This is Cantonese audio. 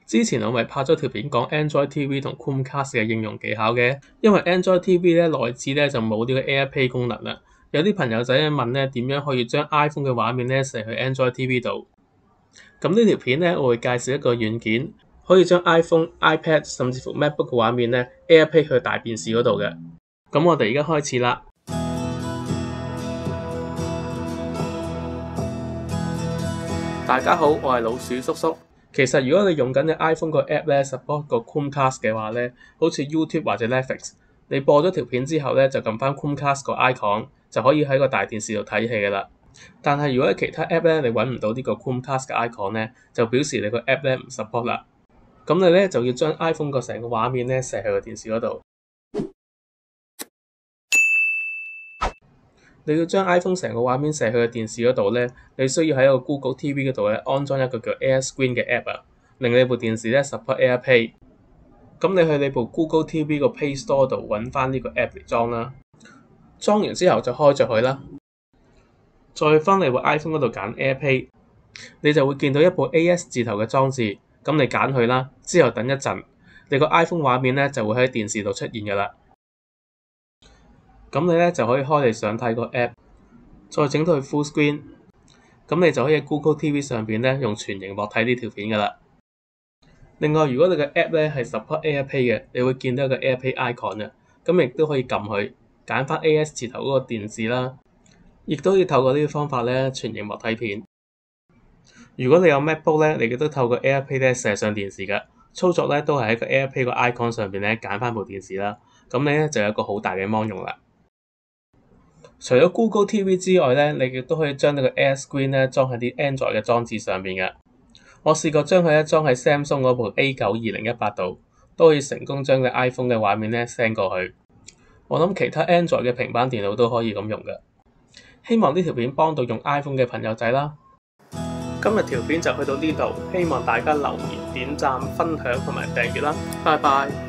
之前我咪拍咗條片講 Android TV 同 Chromecast 嘅應用技巧嘅，因為 Android TV 咧內置咧就冇呢個 AirPlay 功能啦。有啲朋友仔問咧點樣可以將 iPhone 嘅畫面咧射去 Android TV 度。咁呢條片咧我會介紹一個軟件，可以將 iPhone、iPad 甚至乎 MacBook 嘅畫面咧 AirPlay 去大電視嗰度嘅。咁我哋而家開始啦。大家好，我係老鼠叔叔。其實如果你用緊嘅 iPhone 個 app 咧 support 個 Chromecast 嘅話咧，好似 YouTube 或者 Netflix， 你播咗條片之後咧就撳翻 Chromecast 個 icon， 就可以喺個大電視度睇戲㗎啦。但係如果喺其他 app 咧你揾唔到呢個 Chromecast 嘅 icon 咧，就表示你個 app 咧唔 support 啦。咁你咧就要將 iPhone 個成個畫面咧射去個電視嗰度。你要將 iPhone 成個畫面射去個電視嗰度咧，你需要喺個 Google TV 嗰度咧安裝一個叫 AirScreen 嘅 app 啊，令你部電視咧 support AirPlay。咁你去你部 Google TV 個 Play Store 度揾翻呢個 app 嚟裝啦。裝完之後就開着佢啦，再翻嚟部 iPhone 嗰度揀 AirPlay， 你就會見到一部 AS 字頭嘅裝置。咁你揀佢啦，之後等一陣，你個 iPhone 畫面咧就會喺電視度出現㗎啦。咁你咧就可以開你想睇個 app， 再整到去 full screen， 咁你就可以喺 Google TV 上邊咧用全螢幕睇呢條片㗎啦。另外，如果你個 app 咧係 support AirPlay 嘅，你會見到一個 AirPlay icon 嘅，咁亦都可以撳佢，揀翻 AS 字頭嗰個電視啦，亦都可以透過呢個方法咧全螢幕睇片。如果你有 MacBook 咧，你亦都透過 AirPlay 咧射上電視㗎，操作咧都係喺個 AirPlay 個 icon 上邊咧揀翻部電視啦，咁你咧就有一個好大嘅 mon 用啦。除咗 Google TV 之外咧，你亦都可以將呢個 AirScreen 咧裝喺啲 Android 嘅裝置上邊嘅。我試過將佢咧裝喺 Samsung 嗰部 A92018度，都可以成功將個 iPhone 嘅畫面咧 send 過去。我諗其他 Android 嘅平板電腦都可以咁用嘅。希望呢條片幫到用 iPhone 嘅朋友仔啦。今日條片就去到呢度，希望大家留言、點讚、分享同埋訂閱啦。拜拜。